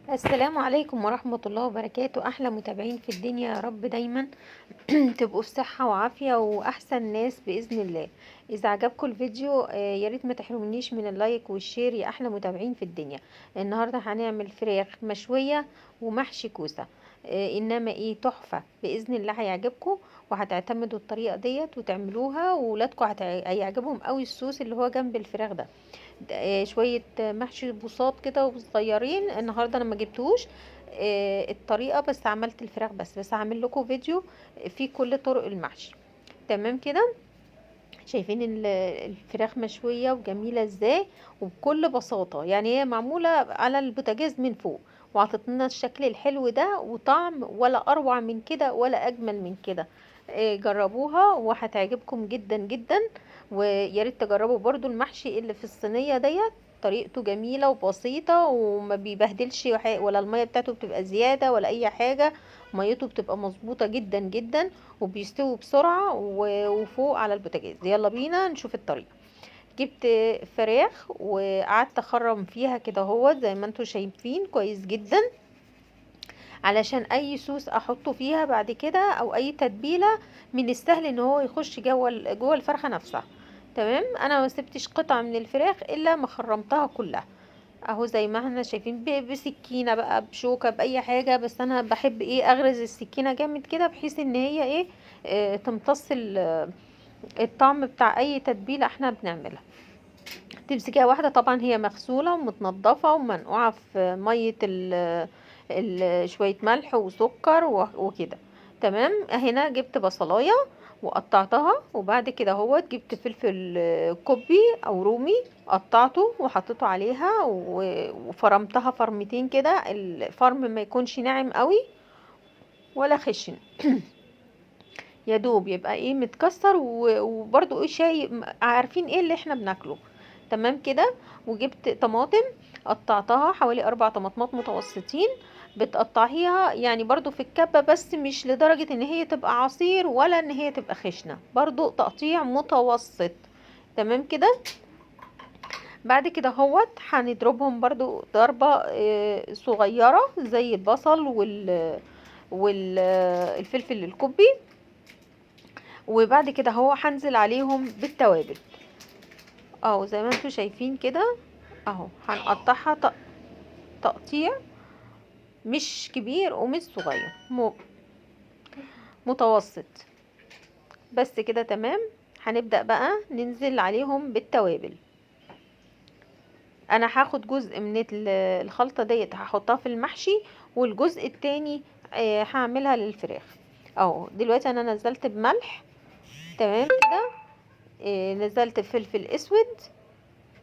السلام عليكم ورحمة الله وبركاته. أحلى متابعين في الدنيا يا رب دايما. تبقوا في صحة وعافية وأحسن ناس بإذن الله. إذا عجبكم الفيديو يا ريت ما تحرمونيش من اللايك والشير يا أحلى متابعين في الدنيا. النهاردة هنعمل فراخ مشوية ومحشي كوسة. إنما إيه تحفة بإذن الله هيعجبكم، وهتعتمدوا الطريقة ديت وتعملوها وولادكم هيعجبهم قوي الصوص اللي هو جنب الفراخ ده. شوية محشي بساط كده وصغيرين. النهاردة انا ما جبتوش الطريقة، بس عملت الفراخ بس هعمل لكم فيديو فيه كل طرق المحشي. تمام كده. شايفين الفراخ مشوية وجميلة ازاي وبكل بساطة، يعني هي معمولة على البوتاجاز من فوق وعطتنا الشكل الحلو ده وطعم ولا اروع من كده ولا اجمل من كده. جربوها وهتعجبكم جدا جدا. ويا ريت تجربوا برضو المحشي اللي في الصينية ديت. طريقته جميلة وبسيطة وما بيبهدلش ولا المية بتاعته بتبقى زيادة ولا اي حاجة. ميته بتبقى مظبوطة جدا جدا وبيستوي بسرعة وفوق على البوتاجاز. يلا بينا نشوف الطريقة. جبت فراخ وقعدت اخرم فيها كده هو زي ما انتوا شايفين كويس جدا، علشان اي صوص احطه فيها بعد كده او اي تتبيله من السهل ان هو يخش جوه الفرخه نفسها. تمام. انا ما سبتش قطعه من الفراخ الا ما خرمتها كلها اهو زي ما احنا شايفين بسكينه بقى بشوكه باي حاجه، بس انا بحب ايه اغرز السكينه جامد كده بحيث ان هي ايه تمتص الطعم بتاع اي تتبيله احنا بنعملها. تمسكيها واحده، طبعا هي مغسوله ومتنضفه ومنقوعه في ميه شويه ملح وسكر وكده. تمام. هنا جبت بصلايه وقطعتها، وبعد كده هو جبت فلفل كوبي او رومي قطعته وحطيته عليها وفرمتها فرمتين كده. الفرم ما يكونش ناعم قوي ولا خشن، يا دوب يبقى ايه متكسر وبرضو ايه شاي عارفين ايه اللي احنا بناكله. تمام كده. وجبت طماطم قطعتها حوالي 4 طماطمات متوسطين. بتقطعيها يعني برضو في الكبة، بس مش لدرجة ان هي تبقى عصير ولا ان هي تبقى خشنة، برضو تقطيع متوسط. تمام كده. بعد كده هوت هنضربهم برضو ضربة صغيرة زي البصل والفلفل الكوبي. وبعد كده هو هنزل عليهم بالتوابل اهو زي ما انتم شايفين كده اهو. هنقطعها تقطيع مش كبير ومش صغير، متوسط بس كده. تمام. هنبدأ بقى ننزل عليهم بالتوابل. انا هاخد جزء من الخلطة ديت هحطها في المحشي، والجزء التاني هعملها للفراخ اهو. دلوقتي انا نزلت بملح. تمام كده. نزلت بفلفل اسود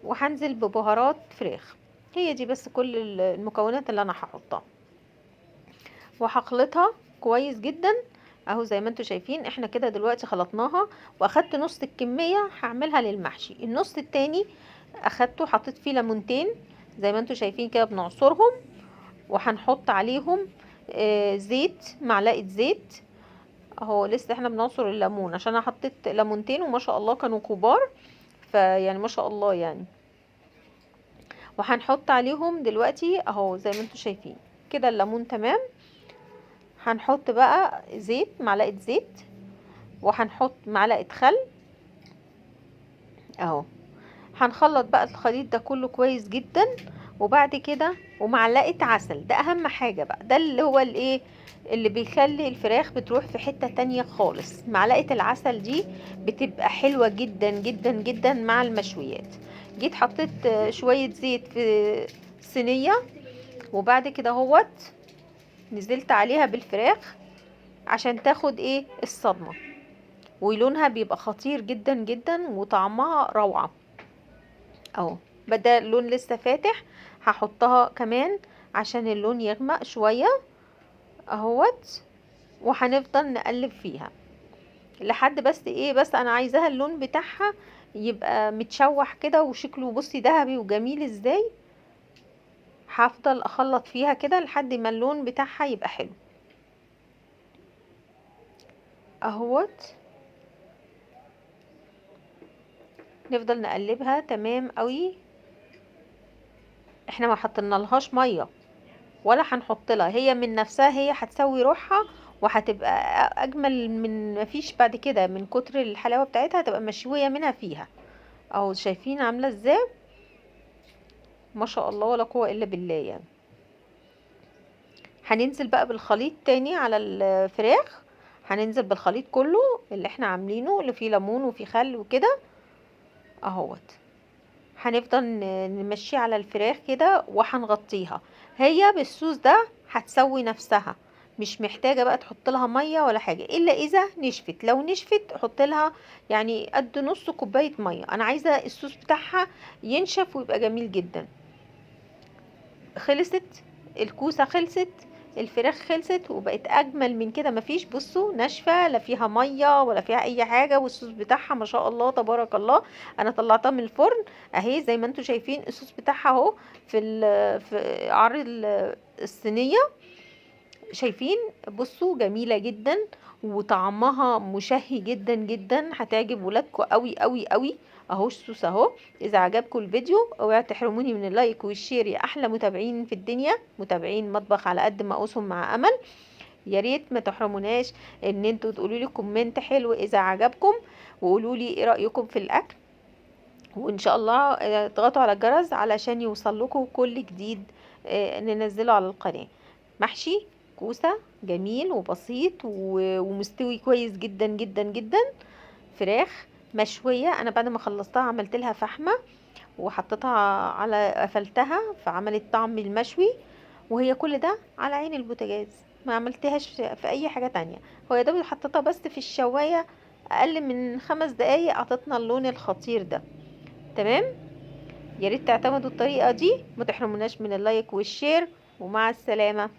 وهنزل ببهارات فراخ. هي دي بس كل المكونات اللي انا هحطها، وهخلطها كويس جدا اهو زي ما انتوا شايفين. احنا كده دلوقتي خلطناها واخدت نص الكمية هعملها للمحشي. النص التاني اخدته حطيت فيه ليمونتين زي ما انتوا شايفين كده بنعصرهم، وهنحط عليهم زيت، معلقة زيت اهو. لسه احنا بنعصر الليمون عشان انا حطيت ليمونتين وما شاء الله كانوا كبار، فيعني ما شاء الله يعني. وهنحط عليهم دلوقتي اهو زي ما انتوا شايفين كده الليمون. تمام. هنحط بقى زيت، معلقة زيت، وهنحط معلقة خل اهو. هنخلط بقى الخليط ده كله كويس جدا. وبعد كده ومعلقة عسل، ده اهم حاجة بقى، ده اللي هو الايه اللي بيخلي الفراخ بتروح في حتة تانية خالص. معلقة العسل دي بتبقى حلوة جدا جدا جدا مع المشويات. جيت حطيت شوية زيت في صينية، وبعد كده هوت نزلت عليها بالفراخ عشان تاخد ايه الصدمة، ولونها بيبقى خطير جدا جدا وطعمها روعة اهو. بدأ اللون لسه فاتح، هحطها كمان عشان اللون يغمق شوية اهوت. وهنفضل نقلب فيها لحد بس ايه، بس انا عايزاها اللون بتاعها يبقى متشوح كده وشكله بصي ذهبي وجميل ازاي. هفضل اخلط فيها كده لحد ما اللون بتاعها يبقى حلو اهوت. نفضل نقلبها تمام قوي. احنا ما حطينا لهاش ميه، ولا هنحط لها، هي من نفسها هي هتسوي روحها وهتبقى اجمل من مفيش بعد كده، من كتر الحلاوه بتاعتها هتبقى مشويه منها فيها. اهو شايفين عامله ازاي؟ ما شاء الله ولا قوه الا بالله يعني. هننزل بقى بالخليط تاني على الفراخ، هننزل بالخليط كله اللي احنا عاملينه، اللي فيه ليمون وفيه خل وكده اهوت. هنفضل نمشيه على الفراخ كده وهنغطيها. هي بالصوص ده هتسوي نفسها، مش محتاجة بقى تحط لها مية ولا حاجة الا اذا نشفت. لو نشفت حط لها يعني قد نص كوباية مية. انا عايزة الصوص بتاعها ينشف ويبقى جميل جدا. خلصت الكوسة، خلصت الفراخ، خلصت وبقت اجمل من كده مفيش. بصوا ناشفه، لا فيها ميه ولا فيها اي حاجه، والصوص بتاعها ما شاء الله تبارك الله. انا طلعتها من الفرن اهي زي ما انتم شايفين الصوص بتاعها اهو في عرض الصينيه. شايفين؟ بصوا جميله جدا وطعمها مشهي جدا جدا، هتعجب ولادكم قوي قوي قوي. اهو الصوص اهو. اذا عجبكم الفيديو اوعوا تحرموني من اللايك والشير يا احلى متابعين في الدنيا، متابعين مطبخ على قد ما اسهم مع امل. يا ريت ما تحرموناش ان انتوا تقولوا لي كومنت حلو اذا عجبكم، وقولوا لي ايه رايكم في الاكل. وان شاء الله اضغطوا على الجرس علشان يوصل لكم كل جديد ننزله على القناه. محشي كوسه جميل وبسيط ومستوي كويس جدا جدا جدا. فراخ مشويه، انا بعد ما خلصتها عملت لها فحمه وحطيتها على قفلتها فعملت طعم المشوي. وهي كل ده على عين البوتاجاز، ما عملتهاش في اي حاجة تانية. هو يا دوب حطيتها بس في الشواية اقل من 5 دقايق اعطتنا اللون الخطير ده. تمام. يا ريت تعتمدوا الطريقة دي، ما تحرموناش من اللايك والشير، ومع السلامة.